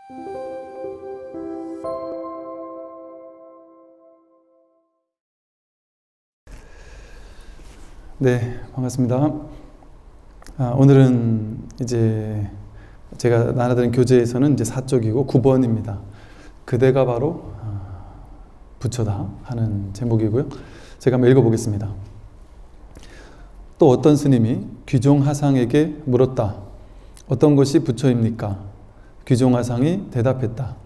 네, 반갑습니다. 오늘은 이제 제가 나눠드린 교재에서는 이제 4쪽이고 9번입니다. 그대가 바로 부처다 하는 제목이고요. 제가 한번 읽어보겠습니다. 또 어떤 스님이 귀종하상에게 물었다. 어떤 것이 부처입니까? 귀종하상이 대답했다.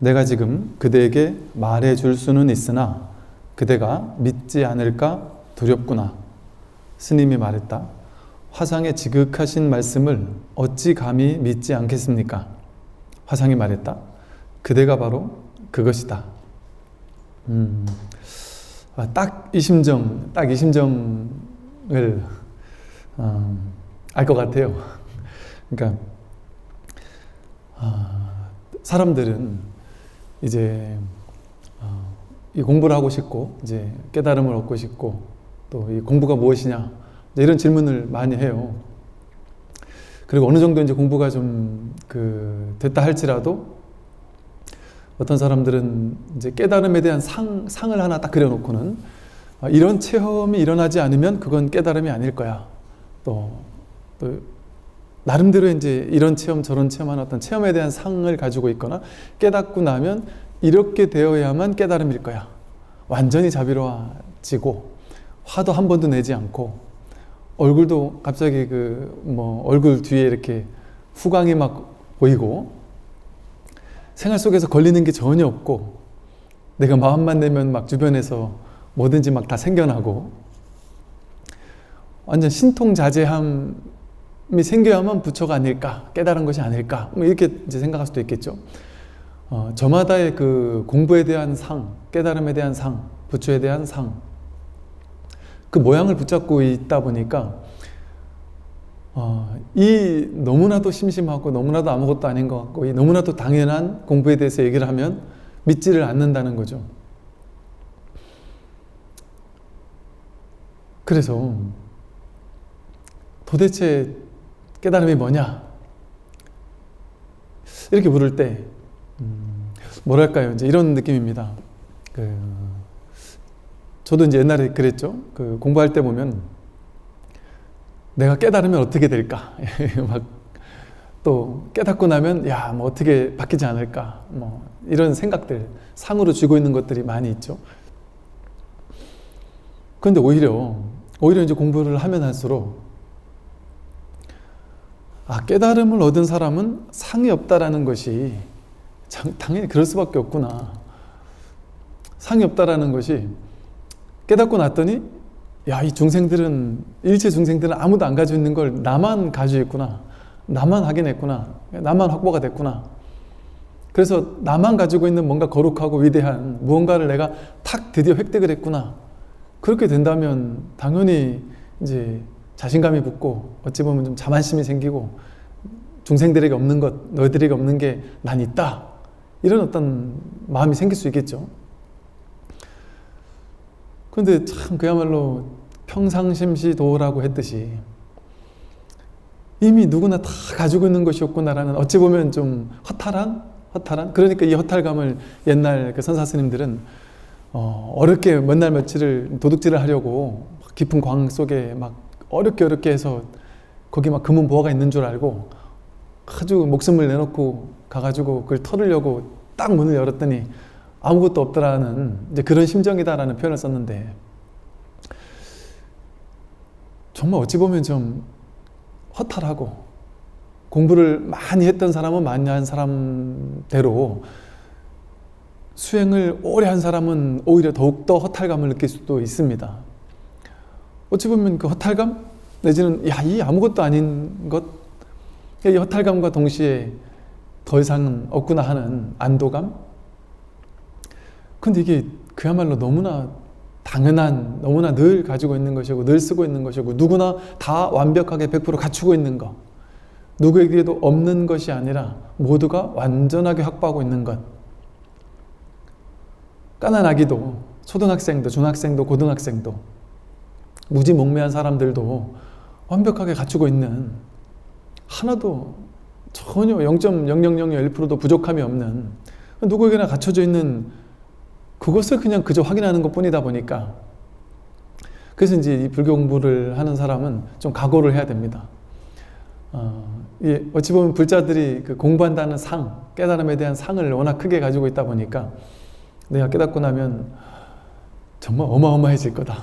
내가 지금 그대에게 말해줄 수는 있으나 그대가 믿지 않을까 두렵구나. 스님이 말했다. 화상의 지극하신 말씀을 어찌 감히 믿지 않겠습니까? 화상이 말했다. 그대가 바로 그것이다. 딱 이 심정을 알 것 같아요. 그러니까 사람들은 이제 이 공부를 하고 싶고 이제 깨달음을 얻고 싶고 또 이 공부가 무엇이냐 이런 질문을 많이 해요. 그리고 어느 정도 이제 공부가 좀 됐다 할지라도 어떤 사람들은 이제 깨달음에 대한 상을 하나 딱 그려놓고는 이런 체험이 일어나지 않으면 그건 깨달음이 아닐 거야. 또 나름대로 이제 이런 체험 저런 체험하는 어떤 체험에 대한 상을 가지고 있거나 깨닫고 나면 이렇게 되어야만 깨달음일 거야. 완전히 자비로워지고 화도 한 번도 내지 않고 얼굴도 갑자기 얼굴 뒤에 이렇게 후광이 막 보이고 생활 속에서 걸리는 게 전혀 없고 내가 마음만 내면 막 주변에서 뭐든지 막 다 생겨나고 완전 신통자제함이 생겨야만 부처가 아닐까, 깨달은 것이 아닐까, 뭐 이렇게 이제 생각할 수도 있겠죠. 저마다의 그 공부에 대한 상, 깨달음에 대한 상, 부처에 대한 상, 그 모양을 붙잡고 있다 보니까 이 너무나도 심심하고 너무나도 아무것도 아닌 것 같고 이 너무나도 당연한 공부에 대해서 얘기를 하면 믿지를 않는다는 거죠. 그래서 도대체 깨달음이 뭐냐? 이렇게 물을 때 뭐랄까요? 이제 이런 느낌입니다. 저도 이제 옛날에 그랬죠. 공부할 때 보면 내가 깨달으면 어떻게 될까? 막 또 깨닫고 나면 뭐 어떻게 바뀌지 않을까? 뭐 이런 생각들 상으로 쥐고 있는 것들이 많이 있죠. 그런데 오히려 이제 공부를 하면 할수록 깨달음을 얻은 사람은 상이 없다라는 것이 당연히 그럴 수밖에 없구나. 상이 없다라는 것이 깨닫고 났더니 이 중생들은 일체 중생들은 아무도 안 가지고 있는 걸 나만 가지고 있구나. 나만 확인했구나. 나만 확보가 됐구나. 그래서 나만 가지고 있는 뭔가 거룩하고 위대한 무언가를 내가 탁 드디어 획득을 했구나. 그렇게 된다면 당연히 이제 자신감이 붙고 어찌 보면 좀 자만심이 생기고 중생들에게 없는 것, 너희들에게 없는 게 난 있다. 이런 어떤 마음이 생길 수 있겠죠. 그런데 참 그야말로 평상심시도라고 했듯이 이미 누구나 다 가지고 있는 것이었구나라는 어찌 보면 좀 허탈한 그러니까 이 허탈감을 옛날 그 선사 스님들은 어렵게 몇 날 며칠을 도둑질을 하려고 깊은 광 속에 막 어렵게 해서 거기 막 금은 보화가 있는 줄 알고 아주 목숨을 내놓고 가가지고 그걸 털으려고 딱 문을 열었더니 아무것도 없더라는 이제 그런 심정이다라는 표현을 썼는데 정말 어찌 보면 좀 허탈하고 공부를 많이 했던 사람은 많이 한 사람대로 수행을 오래 한 사람은 오히려 더욱더 허탈감을 느낄 수도 있습니다. 어찌 보면 그 허탈감 내지는 이 아무것도 아닌 것, 이 허탈감과 동시에 더 이상 없구나 하는 안도감. 근데 이게 그야말로 너무나 당연한, 너무나 늘 가지고 있는 것이고 늘 쓰고 있는 것이고 누구나 다 완벽하게 100% 갖추고 있는 것, 누구에게도 없는 것이 아니라 모두가 완전하게 확보하고 있는 것. 까난 아기도, 초등학생도, 중학생도, 고등학생도, 무지몽매한 사람들도 완벽하게 갖추고 있는, 하나도 전혀 0.0001%도 부족함이 없는, 누구에게나 갖춰져 있는 그것을 그냥 그저 확인하는 것 뿐이다 보니까, 그래서 이제 이 불교 공부를 하는 사람은 좀 각오를 해야 됩니다. 어찌 보면 불자들이 그 공부한다는 상, 깨달음에 대한 상을 워낙 크게 가지고 있다 보니까 내가 깨닫고 나면 정말 어마어마해질 거다.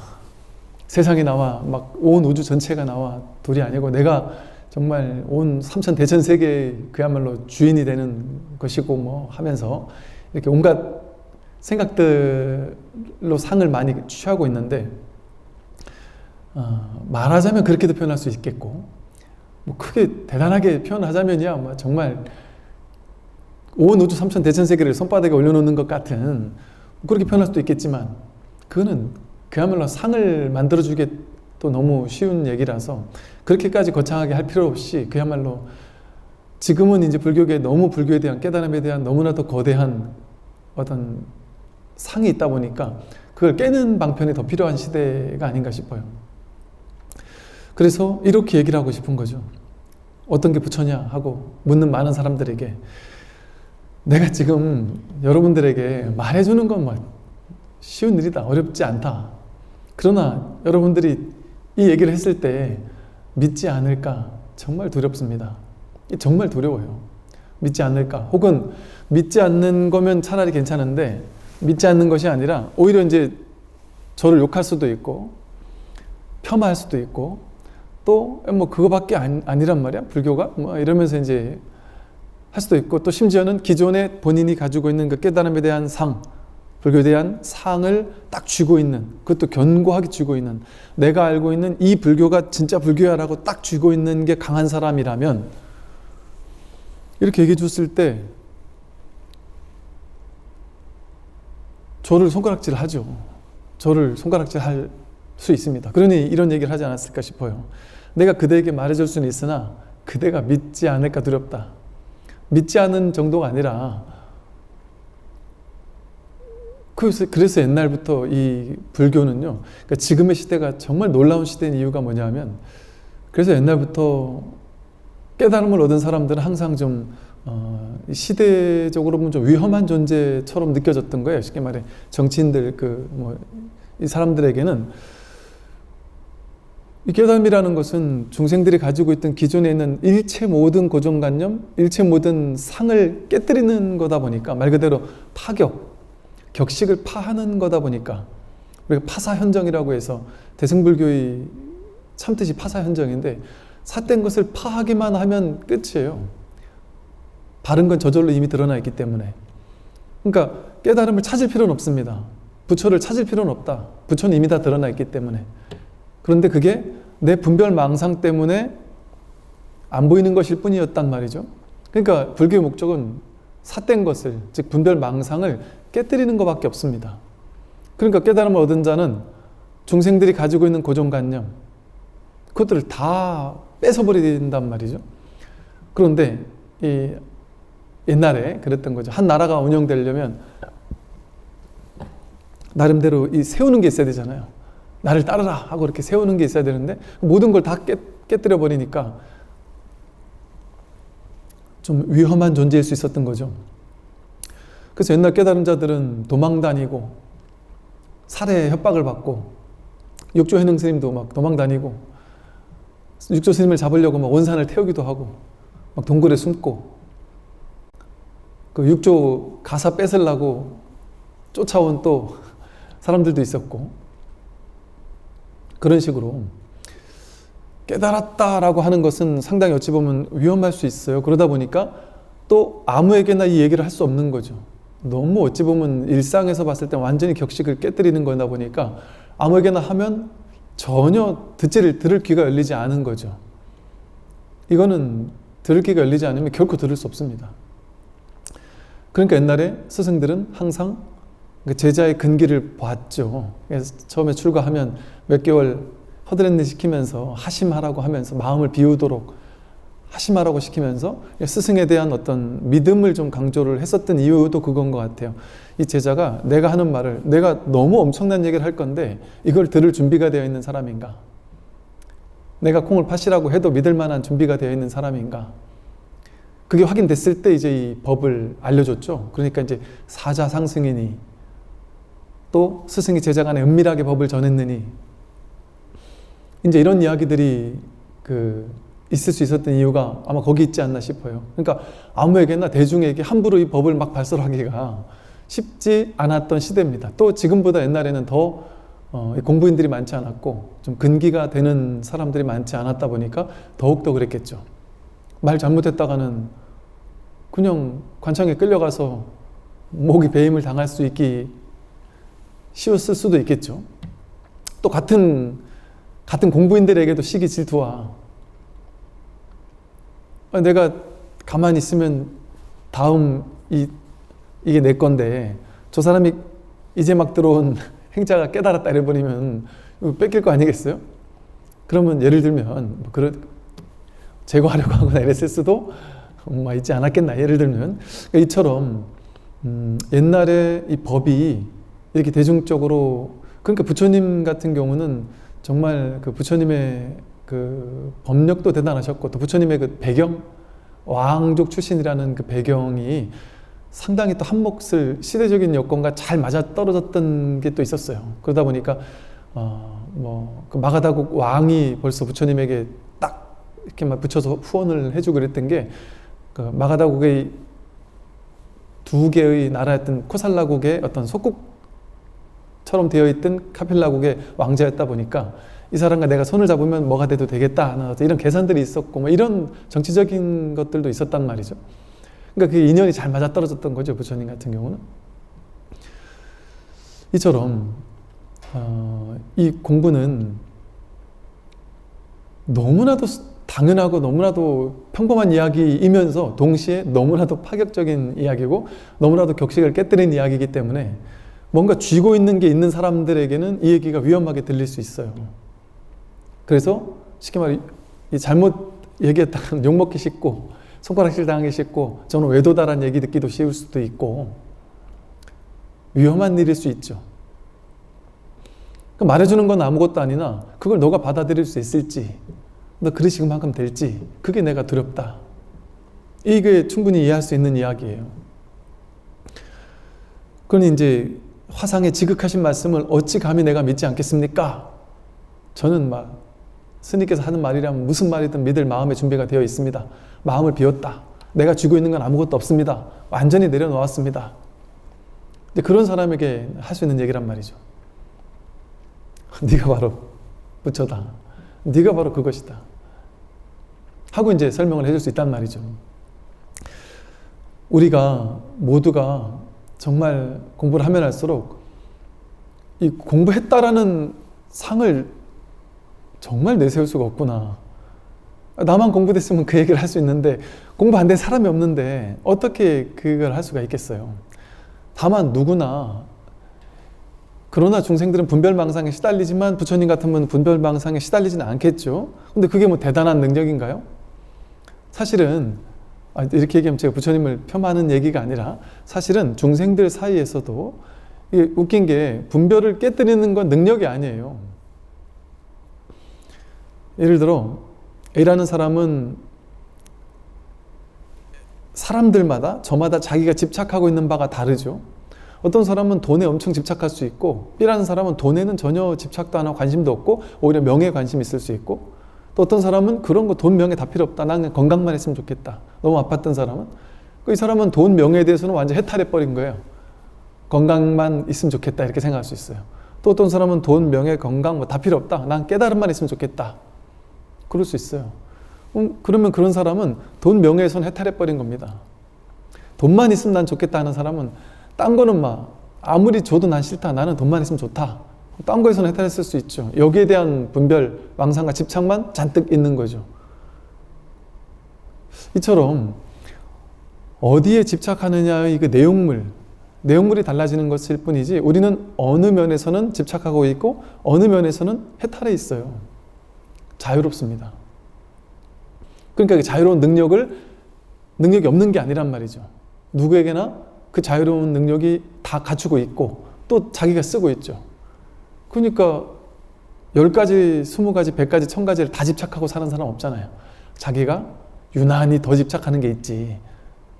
세상이 나와, 막 온 우주 전체가 나와 둘이 아니고 내가 정말 온 삼천대천 세계의 그야말로 주인이 되는 것이고 뭐 하면서 이렇게 온갖 생각들로 상을 많이 취하고 있는데, 말하자면 그렇게도 표현할 수 있겠고, 뭐 크게 대단하게 표현하자면이야 뭐 정말 온 우주 삼천대천 세계를 손바닥에 올려놓는 것 같은, 그렇게 표현할 수도 있겠지만, 그거는 그야말로 상을 만들어주기 또 너무 쉬운 얘기라서 그렇게까지 거창하게 할 필요 없이, 그야말로 지금은 이제 불교계 너무 불교에 대한 깨달음에 대한 너무나도 거대한 어떤 상이 있다 보니까 그걸 깨는 방편이 더 필요한 시대가 아닌가 싶어요. 그래서 이렇게 얘기를 하고 싶은 거죠. 어떤 게 부처냐 하고 묻는 많은 사람들에게, 내가 지금 여러분들에게 말해주는 건 뭐 쉬운 일이다, 어렵지 않다. 그러나 여러분들이 이 얘기를 했을 때 믿지 않을까 정말 두렵습니다. 정말 두려워요. 믿지 않을까, 혹은 믿지 않는 거면 차라리 괜찮은데 믿지 않는 것이 아니라 오히려 이제 저를 욕할 수도 있고 폄하할 수도 있고, 또 뭐 그거밖에 아니란 말이야 불교가 뭐 이러면서 이제 할 수도 있고, 또 심지어는 기존에 본인이 가지고 있는 그 깨달음에 대한 상, 불교에 대한 상을 딱 쥐고 있는, 그것도 견고하게 쥐고 있는, 내가 알고 있는 이 불교가 진짜 불교야 라고 딱 쥐고 있는 게 강한 사람이라면 이렇게 얘기해 줬을 때 저를 손가락질 하죠. 저를 손가락질 할 수 있습니다. 그러니 이런 얘기를 하지 않았을까 싶어요. 내가 그대에게 말해줄 수는 있으나 그대가 믿지 않을까 두렵다. 믿지 않은 정도가 아니라, 그래서 옛날부터 이 불교는요, 그러니까 지금의 시대가 정말 놀라운 시대인 이유가 뭐냐면, 그래서 옛날부터 깨달음을 얻은 사람들은 항상 좀 시대적으로 보면 좀 위험한 존재처럼 느껴졌던 거예요. 쉽게 말해 정치인들 이 사람들에게는 이 깨달음이라는 것은 중생들이 가지고 있던 기존에 있는 일체 모든 고정관념, 일체 모든 상을 깨뜨리는 거다 보니까, 말 그대로 파격, 격식을 파하는 거다 보니까, 우리가 파사현정이라고 해서 대승불교의 참뜻이 파사현정인데, 삿된 것을 파하기만 하면 끝이에요. 바른 건 저절로 이미 드러나 있기 때문에. 그러니까 깨달음을 찾을 필요는 없습니다. 부처를 찾을 필요는 없다. 부처는 이미 다 드러나 있기 때문에. 그런데 그게 내 분별망상 때문에 안 보이는 것일 뿐이었단 말이죠. 그러니까 불교의 목적은 삿된 것을, 즉 분별망상을 깨뜨리는 것밖에 없습니다. 그러니까 깨달음을 얻은 자는 중생들이 가지고 있는 고정관념, 그것들을 다 뺏어버린단 말이죠. 그런데 옛날에 그랬던 거죠. 한 나라가 운영되려면 나름대로 세우는 게 있어야 되잖아요. 나를 따르라 하고 이렇게 세우는 게 있어야 되는데 모든 걸 다 깨뜨려 버리니까 좀 위험한 존재일 수 있었던 거죠. 그래서 옛날 깨달은 자들은 도망 다니고 살해 협박을 받고, 육조 해능 스님도 막 도망 다니고 육조 스님을 잡으려고 막 원산을 태우기도 하고 막 동굴에 숨고, 그 육조 가사 뺏으려고 쫓아온 또 사람들도 있었고, 그런 식으로 깨달았다라고 하는 것은 상당히 어찌 보면 위험할 수 있어요. 그러다 보니까 또 아무에게나 이 얘기를 할 수 없는 거죠. 너무 어찌 보면 일상에서 봤을 때 완전히 격식을 깨뜨리는 거다 보니까 아무에게나 하면 전혀 들을 귀가 열리지 않은 거죠. 이거는 들을 귀가 열리지 않으면 결코 들을 수 없습니다. 그러니까 옛날에 스승들은 항상 제자의 근기를 봤죠. 그래서 처음에 출가하면 몇 개월 허드렛일 시키면서 하심하라고 하면서 마음을 비우도록 하심하라고 시키면서 스승에 대한 어떤 믿음을 좀 강조를 했었던 이유도 그건 것 같아요. 이 제자가 내가 하는 말을, 내가 너무 엄청난 얘기를 할 건데 이걸 들을 준비가 되어 있는 사람인가? 내가 콩을 파시라고 해도 믿을 만한 준비가 되어 있는 사람인가? 그게 확인됐을 때 이제 이 법을 알려줬죠. 그러니까 이제 사자 상승이니 또 스승이 제자 간에 은밀하게 법을 전했느니 이제 이런 이야기들이 있을 수 있었던 이유가 아마 거기 있지 않나 싶어요. 그러니까 아무에게나 대중에게 함부로 이 법을 막 발설하기가 쉽지 않았던 시대입니다. 또 지금보다 옛날에는 더 공부인들이 많지 않았고 좀 근기가 되는 사람들이 많지 않았다 보니까 더욱더 그랬겠죠. 말 잘못했다가는 그냥 관청에 끌려가서 목이 배임을 당할 수 있기 쉬웠을 수도 있겠죠. 또 같은 공부인들에게도 시기 질투와 내가 가만히 있으면 다음 이게 내 건데 저 사람이 이제 막 들어온 행자가 깨달았다 이래버리면 이거 뺏길 거 아니겠어요? 그러면 예를 들면 제거하려고 하거나 이랬을 수도 있지 않았겠나. 예를 들면 그러니까 이처럼 옛날에 이 법이 이렇게 대중적으로 그러니까 부처님 같은 경우는 정말 그 부처님의 그 법력도 대단하셨고 또 부처님의 그 배경 왕족 출신이라는 그 배경이 상당히 또 한몫을 시대적인 여건과 잘 맞아 떨어졌던 게 또 있었어요. 그러다 보니까 그 마가다국 왕이 벌써 부처님에게 딱 이렇게 막 붙여서 후원을 해주고 그랬던 게 그 마가다국의 두 개의 나라였던 코살라국의 어떤 속국처럼 되어 있던 카필라국의 왕자였다 보니까 이 사람과 내가 손을 잡으면 뭐가 돼도 되겠다 이런 계산들이 있었고 뭐 이런 정치적인 것들도 있었단 말이죠. 그러니까 그 인연이 잘 맞아떨어졌던 거죠. 부처님 같은 경우는 이처럼 이 공부는 너무나도 당연하고 너무나도 평범한 이야기이면서 동시에 너무나도 파격적인 이야기고 너무나도 격식을 깨뜨린 이야기이기 때문에 뭔가 쥐고 있는 게 있는 사람들에게는 이 얘기가 위험하게 들릴 수 있어요. 그래서 쉽게 말해 잘못 얘기했다가 욕먹기 쉽고 손가락질 당하기 쉽고 저는 외도다란 얘기 듣기도 쉬울 수도 있고 위험한 일일 수 있죠. 말해주는 건 아무것도 아니나 그걸 너가 받아들일 수 있을지 너 그러시만큼 될지 그게 내가 두렵다. 이게 충분히 이해할 수 있는 이야기예요. 그러니 이제 화상의 지극하신 말씀을 어찌 감히 내가 믿지 않겠습니까? 저는 스님께서 하는 말이라면 무슨 말이든 믿을 마음의 준비가 되어 있습니다. 마음을 비웠다. 내가 쥐고 있는 건 아무것도 없습니다. 완전히 내려놓았습니다. 그런 사람에게 할 수 있는 얘기란 말이죠. 네가 바로 부처다. 네가 바로 그것이다. 하고 이제 설명을 해줄 수 있단 말이죠. 우리가 모두가 정말 공부를 하면 할수록 이 공부했다라는 상을 정말 내세울 수가 없구나. 나만 공부됐으면 그 얘기를 할 수 있는데 공부 안 된 사람이 없는데 어떻게 그걸 할 수가 있겠어요. 다만 누구나 그러나 중생들은 분별망상에 시달리지만 부처님 같으면 분별망상에 시달리지는 않겠죠. 근데 그게 뭐 대단한 능력인가요? 사실은 이렇게 얘기하면 제가 부처님을 폄하하는 얘기가 아니라 사실은 중생들 사이에서도 이게 웃긴 게 분별을 깨뜨리는 건 능력이 아니에요. 예를 들어 A라는 사람은 사람들마다 저마다 자기가 집착하고 있는 바가 다르죠. 어떤 사람은 돈에 엄청 집착할 수 있고 B라는 사람은 돈에는 전혀 집착도 안 하고 관심도 없고 오히려 명예에 관심이 있을 수 있고 또 어떤 사람은 그런 거 돈 명예 다 필요 없다. 난 그냥 건강만 했으면 좋겠다. 너무 아팠던 사람은 이 사람은 돈 명예에 대해서는 완전 해탈해 버린 거예요. 건강만 있으면 좋겠다 이렇게 생각할 수 있어요. 또 어떤 사람은 돈 명예 건강 뭐 다 필요 없다. 난 깨달음만 있으면 좋겠다. 그럴 수 있어요. 그러면 그런 사람은 돈 명예에선 해탈해 버린 겁니다. 돈만 있으면 난 좋겠다 하는 사람은 딴 거는 아무리 줘도 난 싫다. 나는 돈만 있으면 좋다. 딴 거에서는 해탈했을 수 있죠. 여기에 대한 분별, 망상과 집착만 잔뜩 있는 거죠. 이처럼 어디에 집착하느냐의 그 내용물이 달라지는 것일 뿐이지 우리는 어느 면에서는 집착하고 있고 어느 면에서는 해탈해 있어요. 자유롭습니다. 그러니까 자유로운 능력이 없는 게 아니란 말이죠. 누구에게나 그 자유로운 능력이 다 갖추고 있고 또 자기가 쓰고 있죠. 그러니까 10가지, 20가지, 100가지, 1000가지를 다 집착하고 사는 사람 없잖아요. 자기가 유난히 더 집착하는 게 있지.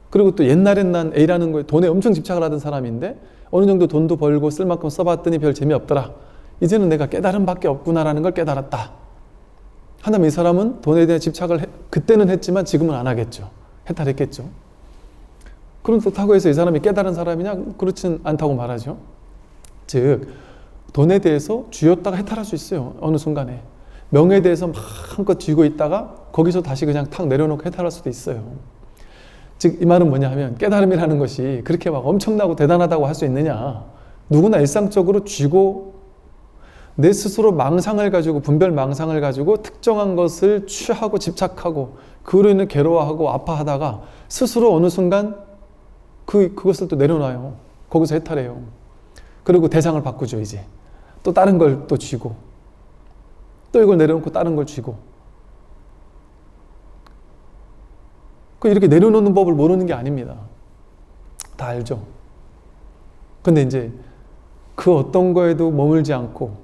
그리고 또 옛날엔 난 A라는 거에 돈에 엄청 집착을 하던 사람인데 어느 정도 돈도 벌고 쓸 만큼 써봤더니 별 재미없더라. 이제는 내가 깨달음밖에 없구나라는 걸 깨달았다. 한다면 이 사람은 돈에 대한 집착을 그때는 했지만 지금은 안 하겠죠. 해탈했겠죠. 그렇다고 해서 이 사람이 깨달은 사람이냐? 그렇진 않다고 말하죠. 즉 돈에 대해서 쥐었다가 해탈할 수 있어요. 어느 순간에. 명예에 대해서 막 한껏 쥐고 있다가 거기서 다시 그냥 탁 내려놓고 해탈할 수도 있어요. 즉 이 말은 뭐냐 하면 깨달음이라는 것이 그렇게 막 엄청나고 대단하다고 할 수 있느냐. 누구나 일상적으로 쥐고 내 스스로 망상을 가지고 분별 망상을 가지고 특정한 것을 취하고 집착하고 그로 인해 괴로워하고 아파하다가 스스로 어느 순간 그것을 또 내려놔요. 거기서 해탈해요. 그리고 대상을 바꾸죠. 이제 또 다른 걸 또 쥐고 또 이걸 내려놓고 다른 걸 쥐고 이렇게 내려놓는 법을 모르는 게 아닙니다. 다 알죠. 근데 이제 그 어떤 거에도 머물지 않고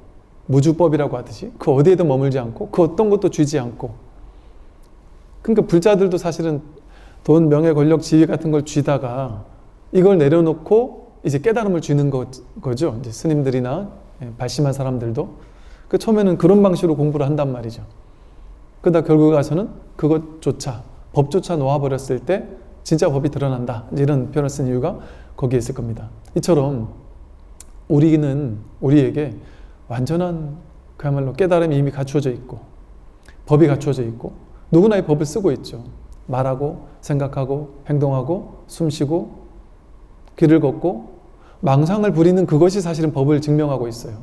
무주법이라고 하듯이 그 어디에도 머물지 않고 그 어떤 것도 쥐지 않고 그러니까 불자들도 사실은 돈, 명예, 권력, 지위 같은 걸 쥐다가 이걸 내려놓고 이제 깨달음을 쥐는 거죠. 이제 스님들이나 발심한 사람들도 그 처음에는 그런 방식으로 공부를 한단 말이죠. 그러다 결국 가서는 그것조차 법조차 놓아버렸을 때 진짜 법이 드러난다. 이런 표현을 쓴 이유가 거기에 있을 겁니다. 이처럼 우리에게 완전한 그야말로 깨달음이 이미 갖추어져 있고 법이 갖추어져 있고 누구나 이 법을 쓰고 있죠. 말하고 생각하고 행동하고 숨쉬고 길을 걷고 망상을 부리는 그것이 사실은 법을 증명하고 있어요.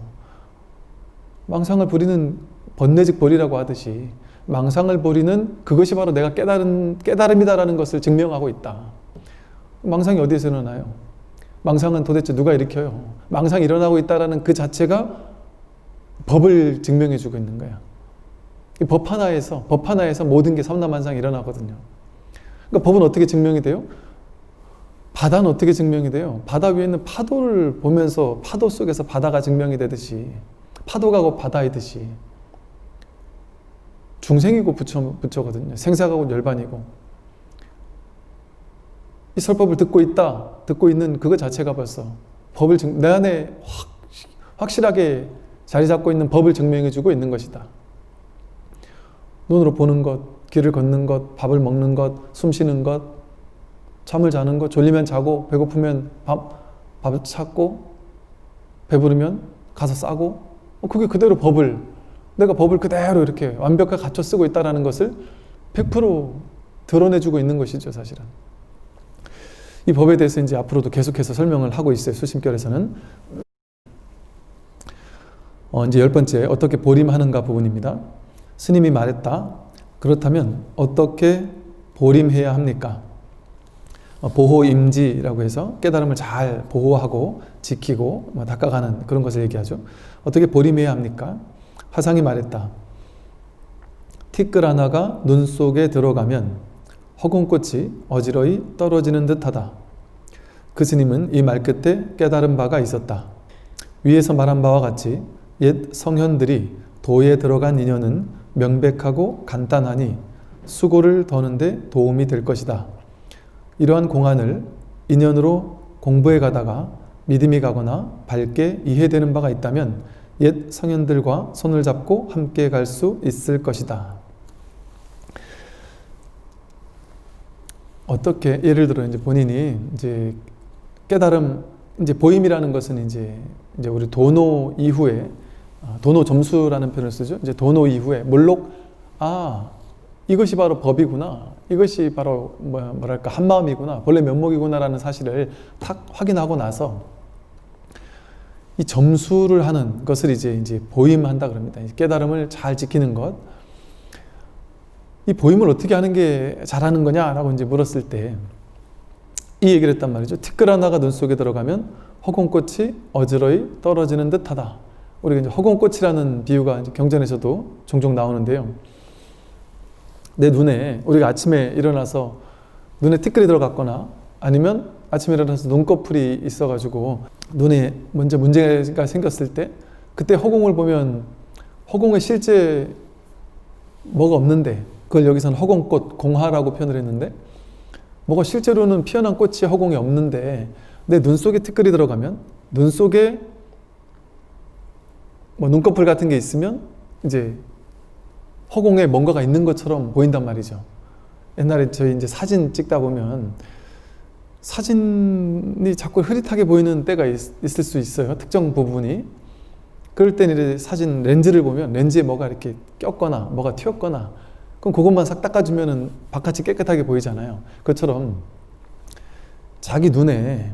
망상을 부리는 번뇌직 벌이라고 하듯이 망상을 부리는 그것이 바로 내가 깨달음이다라는 것을 증명하고 있다. 망상이 어디에서 일어나요? 망상은 도대체 누가 일으켜요? 망상이 일어나고 있다는 그 자체가 법을 증명해주고 있는 거야. 이 법 하나에서 모든 게 삼라만상이 일어나거든요. 그러니까 법은 어떻게 증명이 돼요? 바다는 어떻게 증명이 돼요? 바다 위에 있는 파도를 보면서 파도 속에서 바다가 증명이 되듯이 파도가 곧 바다이듯이 중생이고 부처거든요. 생사가 곧 열반이고 이 설법을 듣고 있는 그거 자체가 벌써 내 안에 확실하게 자리 잡고 있는 법을 증명해주고 있는 것이다. 눈으로 보는 것, 길을 걷는 것, 밥을 먹는 것, 숨 쉬는 것, 잠을 자는 것, 졸리면 자고 배고프면 밥을 찾고 배부르면 가서 싸고 그게 그대로 내가 법을 그대로 이렇게 완벽하게 갖춰 쓰고 있다는 것을 100% 드러내주고 있는 것이죠, 사실은. 이 법에 대해서 이제 앞으로도 계속해서 설명을 하고 있어요, 수심결에서는. 이제 10번째, 어떻게 보림하는가 부분입니다. 스님이 말했다. 그렇다면 어떻게 보림해야 합니까? 보호임지라고 해서 깨달음을 잘 보호하고 지키고 닦아가는 그런 것을 얘기하죠. 어떻게 보림해야 합니까? 화상이 말했다. 티끌 하나가 눈 속에 들어가면 허공꽃이 어지러이 떨어지는 듯하다. 그 스님은 이 말 끝에 깨달은 바가 있었다. 위에서 말한 바와 같이 옛 성현들이 도에 들어간 인연은 명백하고 간단하니 수고를 더는데 도움이 될 것이다. 이러한 공안을 인연으로 공부해 가다가 믿음이 가거나 밝게 이해되는 바가 있다면 옛 성현들과 손을 잡고 함께 갈 수 있을 것이다. 어떻게 예를 들어 이제 본인이 이제 깨달음 이제 보임이라는 것은 이제 우리 도노 이후에 도노 점수라는 표현을 쓰죠. 이제 도노 이후에 몰록 이것이 바로 법이구나. 이것이 바로 뭐랄까 한마음이구나. 본래 면목이구나라는 사실을 탁 확인하고 나서 이 점수를 하는 것을 이제 보임한다 그럽니다. 깨달음을 잘 지키는 것. 이 보임을 어떻게 하는 게 잘하는 거냐라고 이제 물었을 때 이 얘기를 했단 말이죠. 티끌 하나가 눈 속에 들어가면 허공꽃이 어지러이 떨어지는 듯하다. 우리가 이제 허공꽃이라는 비유가 이제 경전에서도 종종 나오는데요. 내 눈에 우리가 아침에 일어나서 눈에 티끌이 들어갔거나 아니면 아침에 일어나서 눈꺼풀이 있어가지고 눈에 먼저 문제가 생겼을 때 그때 허공을 보면 허공에 실제 뭐가 없는데 그걸 여기서는 허공꽃, 공화라고 표현을 했는데, 뭐가 실제로는 피어난 꽃이 허공에 없는데 내 눈 속에 티끌이 들어가면, 눈 속에 뭐 눈꺼풀 같은 게 있으면 이제 허공에 뭔가가 있는 것처럼 보인단 말이죠. 옛날에 저희 이제 사진 찍다 보면 사진이 자꾸 흐릿하게 보이는 때가 있을 수 있어요. 특정 부분이. 그럴 때는 이제 사진 렌즈를 보면 렌즈에 뭐가 이렇게 꼈거나 뭐가 튀었거나, 그럼 그것만 싹 닦아주면은 바깥이 깨끗하게 보이잖아요. 그것처럼 자기 눈에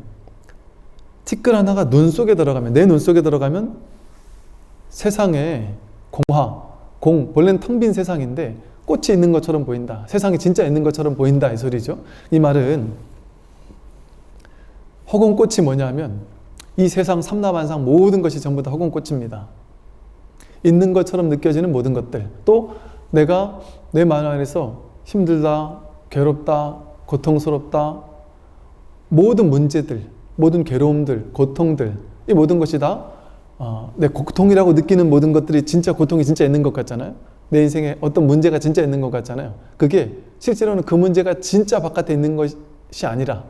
티끌 하나가 눈 속에 들어가면, 내 눈 속에 들어가면 세상에 본래는 텅 빈 세상인데 꽃이 있는 것처럼 보인다. 세상이 진짜 있는 것처럼 보인다, 이 소리죠. 이 말은 허공꽃이 뭐냐면 이 세상 삼라만상 모든 것이 전부 다 허공꽃입니다. 있는 것처럼 느껴지는 모든 것들, 또 내가 내 마음 안에서 힘들다, 괴롭다, 고통스럽다, 모든 문제들, 모든 괴로움들, 고통들, 이 모든 것이 다 내 고통이라고 느끼는 모든 것들이 진짜 고통이 진짜 있는 것 같잖아요. 내 인생에 어떤 문제가 진짜 있는 것 같잖아요. 그게 실제로는 그 문제가 진짜 바깥에 있는 것이 아니라,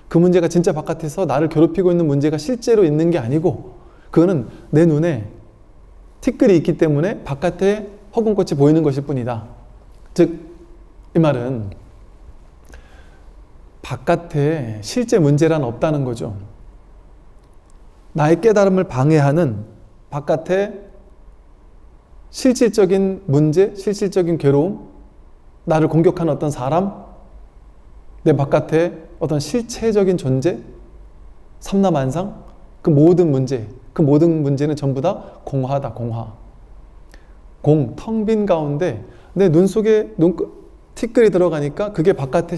그 문제가 진짜 바깥에서 나를 괴롭히고 있는 문제가 실제로 있는 게 아니고, 그거는 내 눈에 티끌이 있기 때문에 바깥에 허공꽃이 보이는 것일 뿐이다. 즉, 이 말은 바깥에 실제 문제란 없다는 거죠. 나의 깨달음을 방해하는 바깥에 실질적인 문제, 실질적인 괴로움, 나를 공격하는 어떤 사람, 내 바깥에 어떤 실체적인 존재, 삼라만상, 그 모든 문제는 전부 다 공화다, 공화. 텅 빈 가운데 내 눈 속에 티끌이 들어가니까 그게 바깥에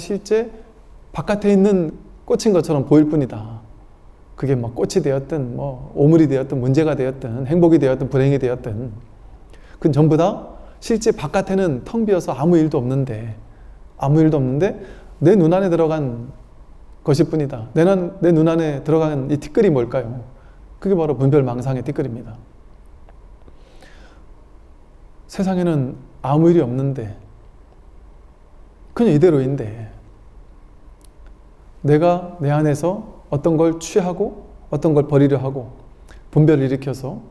있는 꽃인 것처럼 보일 뿐이다. 그게 뭐 꽃이 되었든, 뭐 오물이 되었든, 문제가 되었든, 행복이 되었든, 불행이 되었든, 그건 전부 다 실제 바깥에는 텅 비어서 아무 일도 없는데 내 눈 안에 들어간 것일 뿐이다. 내 눈 안에 들어간 이 티끌이 뭘까요? 그게 바로 분별망상의 티끌입니다. 세상에는 아무 일이 없는데, 그냥 이대로인데, 내가 내 안에서 어떤 걸 취하고 어떤 걸 버리려 하고 분별을 일으켜서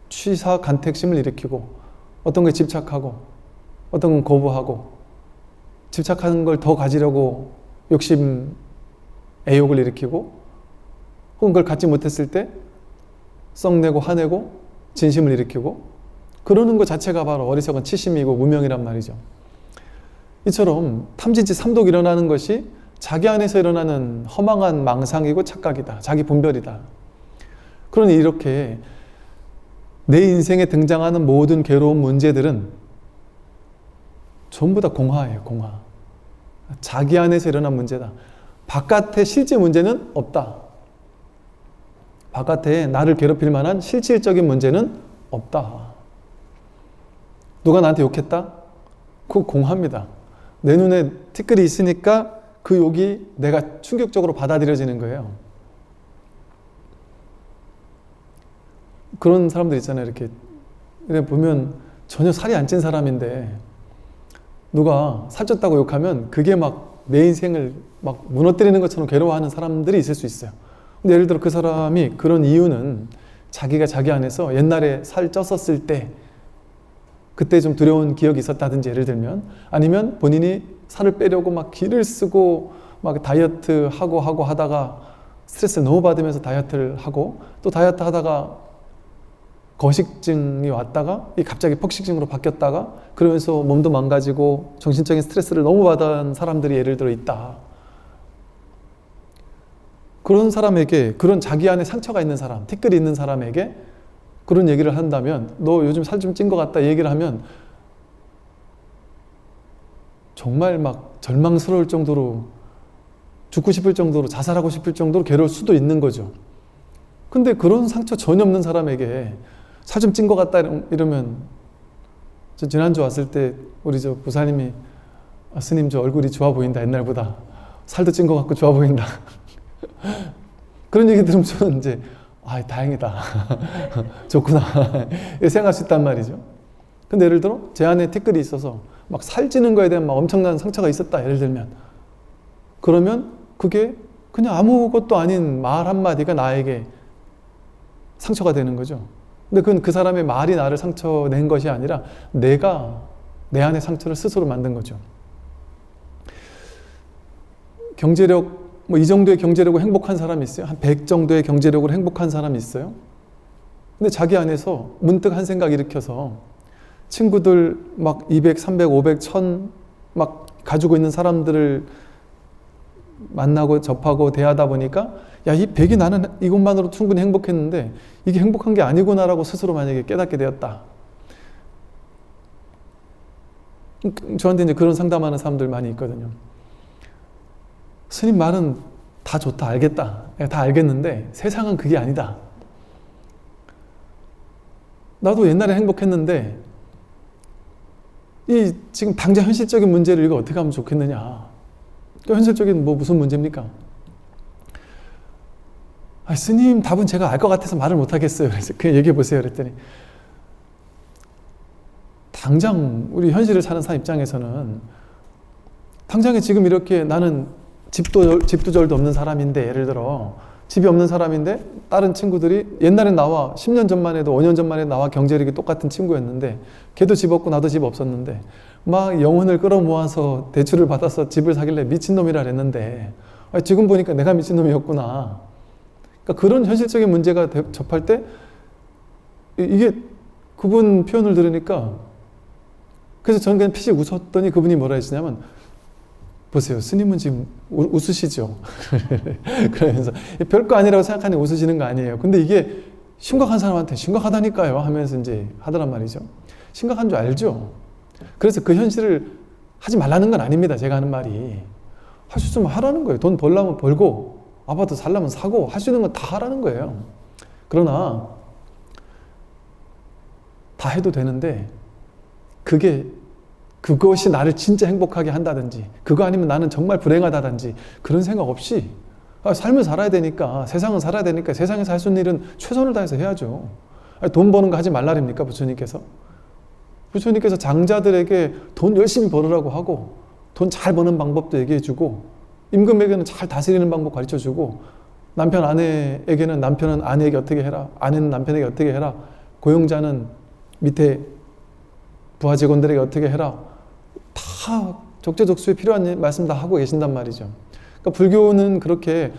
취사 간택심을 일으키고, 어떤 거에 집착하고 어떤 건 거부하고, 집착하는 걸 더 가지려고 욕심, 애욕을 일으키고, 혹은 그걸 갖지 못했을 때 썩내고 화내고 진심을 일으키고, 그러는 것 자체가 바로 어리석은 치심이고 무명이란 말이죠. 이처럼 탐진치 삼독이 일어나는 것이 자기 안에서 일어나는 허망한 망상이고 착각이다. 자기 분별이다. 그러니 이렇게 내 인생에 등장하는 모든 괴로운 문제들은 전부 다 공화예요, 공화. 자기 안에서 일어난 문제다. 바깥에 실제 문제는 없다. 바깥에 나를 괴롭힐 만한 실질적인 문제는 없다. 누가 나한테 욕했다? 그거 공화입니다. 내 눈에 티끌이 있으니까 그 욕이 내가 충격적으로 받아들여지는 거예요. 그런 사람들 있잖아요. 이렇게 보면 전혀 살이 안 찐 사람인데 누가 살쪘다고 욕하면 그게 막 내 인생을 막 무너뜨리는 것처럼 괴로워하는 사람들이 있을 수 있어요. 근데 예를 들어 그 사람이 그런 이유는 자기가 자기 안에서 옛날에 살 쪘었을 때 그때 좀 두려운 기억이 있었다든지, 예를 들면, 아니면 본인이 살을 빼려고 막 기를 쓰고 막 다이어트 하고 하다가 스트레스를 너무 받으면서 다이어트를 하고, 또 다이어트 하다가 거식증이 왔다가 갑자기 폭식증으로 바뀌었다가, 그러면서 몸도 망가지고 정신적인 스트레스를 너무 받은 사람들이 예를 들어 있다. 그런 사람에게, 그런 자기 안에 상처가 있는 사람, 티끌이 있는 사람에게 그런 얘기를 한다면, 너 요즘 살 좀 찐 것 같다 얘기를 하면 정말 막 절망스러울 정도로, 죽고 싶을 정도로, 자살하고 싶을 정도로 괴로울 수도 있는 거죠. 근데 그런 상처 전혀 없는 사람에게 살 좀 찐 것 같다 이러면, 저 지난주 왔을 때 우리 저 부사님이 스님 저 얼굴이 좋아 보인다, 옛날보다 살도 찐 것 같고 좋아 보인다 그런 얘기 들으면 저는 이제 다행이다 좋구나 이렇게 생각할 수 있단 말이죠. 근데 예를 들어 제 안에 티끌이 있어서 막 살찌는 거에 대한 막 엄청난 상처가 있었다, 예를 들면. 그러면 그게 그냥 아무것도 아닌 말 한마디가 나에게 상처가 되는 거죠. 근데 그건 그 사람의 말이 나를 상처낸 것이 아니라 내가 내 안의 상처를 스스로 만든 거죠. 경제력, 뭐 이 정도의 경제력으로 행복한 사람이 있어요? 한 100 정도의 경제력으로 행복한 사람이 있어요? 근데 자기 안에서 문득 한 생각 일으켜서 친구들 막 200, 300, 500, 1000 막 가지고 있는 사람들을 만나고 접하고 대하다 보니까 야, 이 100이 나는 이것만으로 충분히 행복했는데 이게 행복한 게 아니구나라고 스스로 만약에 깨닫게 되었다. 저한테 이제 그런 상담하는 사람들 많이 있거든요. 스님 말은 다 좋다, 알겠다. 다 알겠는데 세상은 그게 아니다. 나도 옛날에 행복했는데 이 지금 당장 현실적인 문제를 이거 어떻게 하면 좋겠느냐. 또 현실적인 뭐 무슨 문제입니까? 아, 스님 답은 제가 알 것 같아서 말을 못 하겠어요. 그래서 그냥 얘기해 보세요. 그랬더니 당장 우리 현실을 사는 사람 입장에서는 당장에 지금 이렇게 나는 집도 절도 없는 사람인데, 예를 들어 집이 없는 사람인데 다른 친구들이 옛날에 나와 10년 전만 해도 5년 전만 해도 나와 경제력이 똑같은 친구였는데 걔도 집 없고 나도 집 없었는데 막 영혼을 끌어모아서 대출을 받아서 집을 사길래 미친놈이라 그랬는데 지금 보니까 내가 미친놈이었구나. 그러니까 그런 현실적인 문제가 접할 때 이게 그분 표현을 들으니까 그래서 저는 그냥 피식 웃었더니 그분이 뭐라 했냐면 보세요. 스님은 지금 웃으시죠? 그러면서 별거 아니라고 생각하니 웃으시는 거 아니에요. 근데 이게 심각한 사람한테 심각하다니까요 하면서 이제 하더란 말이죠. 심각한 줄 알죠? 그래서 그 현실을 하지 말라는 건 아닙니다. 제가 하는 말이. 할 수 있으면 하라는 거예요. 돈 벌려면 벌고 아파트 살려면 사고 할 수 있는 건 다 하라는 거예요. 그러나 다 해도 되는데 그것이 나를 진짜 행복하게 한다든지 그거 아니면 나는 정말 불행하다든지 그런 생각 없이 삶을 살아야 되니까, 세상은 살아야 되니까 세상에서 할 수 있는 일은 최선을 다해서 해야죠. 돈 버는 거 하지 말라립니까 부처님께서? 부처님께서 장자들에게 돈 열심히 벌으라고 하고 돈 잘 버는 방법도 얘기해주고 임금에게는 잘 다스리는 방법 가르쳐주고 남편 아내에게는 남편은 아내에게 어떻게 해라, 아내는 남편에게 어떻게 해라, 고용자는 밑에 부하 직원들에게 어떻게 해라, 다 적재적소에 필요한 말씀 다 하고 계신단 말이죠. 그러니까 불교는 그렇게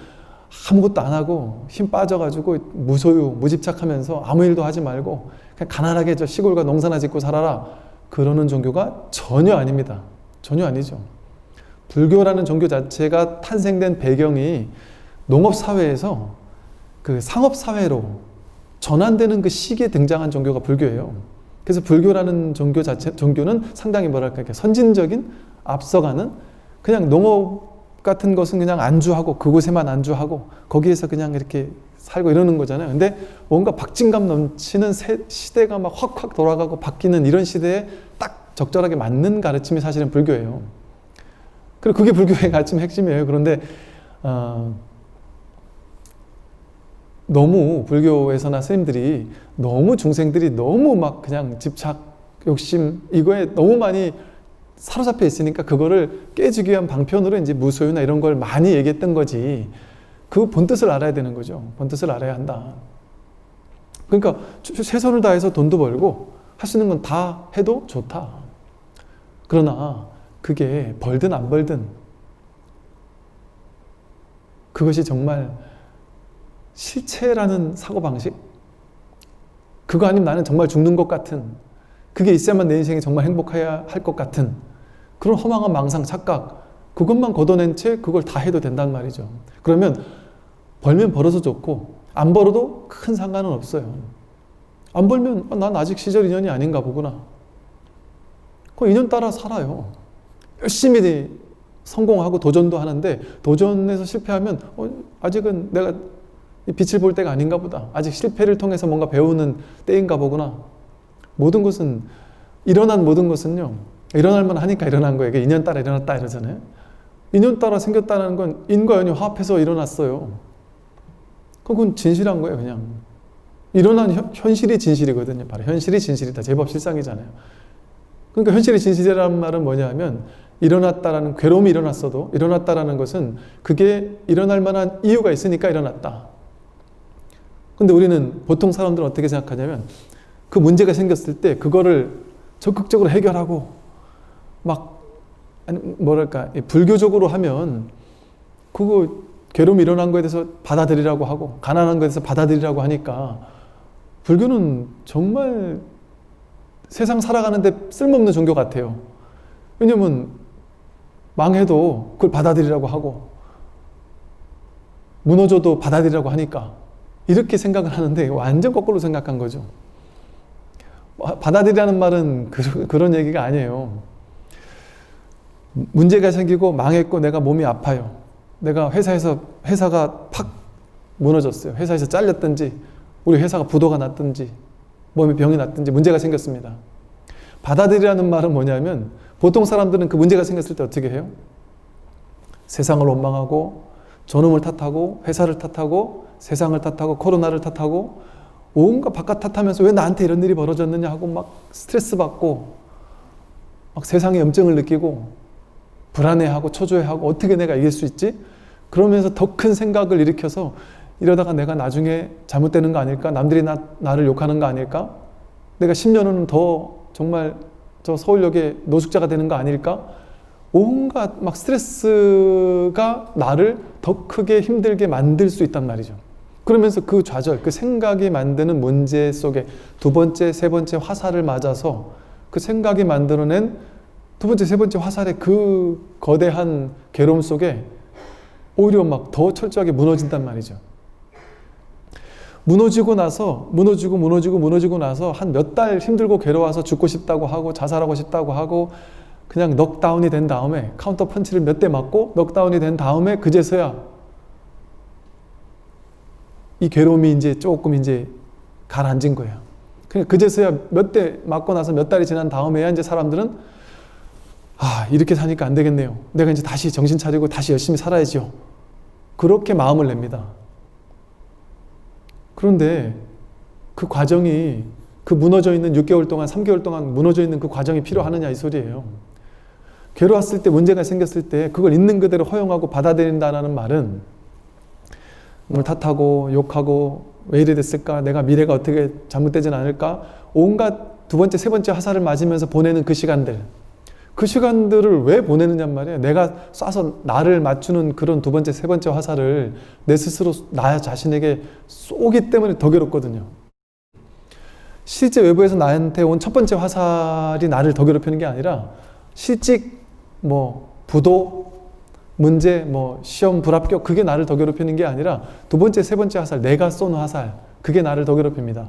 아무것도 안 하고 힘 빠져가지고 무소유, 무집착하면서 아무 일도 하지 말고 그냥 가난하게 저 시골과 농사나 짓고 살아라 그러는 종교가 전혀 아닙니다. 전혀 아니죠. 불교라는 종교 자체가 탄생된 배경이 농업사회에서 그 상업사회로 전환되는 그 시기에 등장한 종교가 불교예요. 그래서 불교라는 종교는 상당히 뭐랄까 선진적인, 앞서가는, 그냥 농업 같은 것은 그냥 안주하고 그곳에만 안주하고 거기에서 그냥 이렇게 살고 이러는 거잖아요. 근데 뭔가 박진감 넘치는 시대가 막 확확 돌아가고 바뀌는 이런 시대에 딱 적절하게 맞는 가르침이 사실은 불교예요. 그리고 그게 불교의 가르침의 핵심이에요. 그런데 너무 불교에서나 스님들이 너무 중생들이 너무 막 그냥 집착, 욕심 이거에 너무 많이 사로잡혀 있으니까 그거를 깨주기 위한 방편으로 이제 무소유나 이런 걸 많이 얘기했던 거지. 그 본뜻을 알아야 되는 거죠. 본뜻을 알아야 한다. 그러니까 최선을 다해서 돈도 벌고 할 수 있는 건 다 해도 좋다. 그러나 그게 벌든 안 벌든 그것이 정말 실체라는 사고방식? 그거 아니면 나는 정말 죽는 것 같은, 그게 있어야만 내 인생이 정말 행복해야 할 것 같은 그런 허망한 망상, 착각, 그것만 걷어낸 채 그걸 다 해도 된단 말이죠. 그러면 벌면 벌어서 좋고 안 벌어도 큰 상관은 없어요. 안 벌면 난 아직 시절 인연이 아닌가 보구나. 그 인연 따라 살아요. 열심히 성공하고 도전도 하는데 도전에서 실패하면 아직은 내가 빛을 볼 때가 아닌가 보다. 아직 실패를 통해서 뭔가 배우는 때인가 보구나. 모든 것은, 일어난 모든 것은요, 일어날 만 하니까 일어난 거예요. 인연 따라 일어났다 이러잖아요. 인연 따라 생겼다는 건 인과 연이 화합해서 일어났어요. 그건 진실한 거예요, 그냥. 일어난 현실이 진실이거든요. 바로 현실이 진실이다. 제법 실상이잖아요. 그러니까 현실의 진실이라는 말은 뭐냐면 일어났다라는 괴로움이 일어났어도 일어났다라는 것은 그게 일어날 만한 이유가 있으니까 일어났다. 근데 우리는 보통 사람들은 어떻게 생각하냐면 그 문제가 생겼을 때 그거를 적극적으로 해결하고 막 뭐랄까 불교적으로 하면 그거 괴로움이 일어난 거에 대해서 받아들이라고 하고 가난한 거에 대해서 받아들이라고 하니까 불교는 정말 세상 살아가는데 쓸모없는 종교 같아요. 왜냐면 망해도 그걸 받아들이라고 하고 무너져도 받아들이라고 하니까 이렇게 생각을 하는데 완전 거꾸로 생각한 거죠. 받아들이라는 말은 그런 얘기가 아니에요. 문제가 생기고 망했고 내가 몸이 아파요. 내가 회사가 팍 무너졌어요. 회사에서 잘렸든지 우리 회사가 부도가 났든지 몸에 병이 났든지 문제가 생겼습니다. 받아들이라는 말은 뭐냐면 보통 사람들은 그 문제가 생겼을 때 어떻게 해요? 세상을 원망하고 저놈을 탓하고 회사를 탓하고 세상을 탓하고 코로나를 탓하고 온갖 바깥 탓하면서 왜 나한테 이런 일이 벌어졌느냐 하고 막 스트레스 받고 막 세상에 염증을 느끼고 불안해하고 초조해하고 어떻게 내가 이길 수 있지? 그러면서 더 큰 생각을 일으켜서 이러다가 내가 나중에 잘못되는 거 아닐까? 남들이 나를 욕하는 거 아닐까? 내가 10년 후는 더 정말 저 서울역에 노숙자가 되는 거 아닐까? 온갖 막 스트레스가 나를 더 크게 힘들게 만들 수 있단 말이죠. 그러면서 그 좌절, 그 생각이 만드는 문제 속에 두 번째, 세 번째 화살을 맞아서 그 생각이 만들어낸 두 번째, 세 번째 화살의 그 거대한 괴로움 속에 오히려 막 더 철저하게 무너진단 말이죠. 무너지고 나서 무너지고 나서 한 몇 달 힘들고 괴로워서 죽고 싶다고 하고 자살하고 싶다고 하고 그냥 넉다운이 된 다음에 카운터 펀치를 몇 대 맞고 넉다운이 된 다음에 그제서야 이 괴로움이 이제 조금 이제 가라앉은 거예요. 그제서야 몇 대 맞고 나서 몇 달이 지난 다음에야 이제 사람들은 이렇게 사니까 안 되겠네요. 내가 이제 다시 정신 차리고 다시 열심히 살아야죠. 그렇게 마음을 냅니다. 그런데 그 과정이 그 무너져 있는 6개월 동안 3개월 동안 무너져 있는 그 과정이 필요하느냐 이 소리예요. 괴로웠을 때 문제가 생겼을 때 그걸 있는 그대로 허용하고 받아들인다는 말은 뭘 탓하고 욕하고 왜 이래 됐을까? 내가 미래가 어떻게 잘못되진 않을까? 온갖 두 번째, 세 번째 화살을 맞으면서 보내는 그 시간들을 왜 보내느냔 말이에요. 내가 쏴서 나를 맞추는 그런 두 번째, 세 번째 화살을 내 스스로 나 자신에게 쏘기 때문에 더 괴롭거든요. 실제 외부에서 나한테 온 첫 번째 화살이 나를 더 괴롭히는 게 아니라 실직, 부도, 문제, 시험 불합격 그게 나를 더 괴롭히는 게 아니라 두 번째, 세 번째 화살, 내가 쏜 화살 그게 나를 더 괴롭힙니다.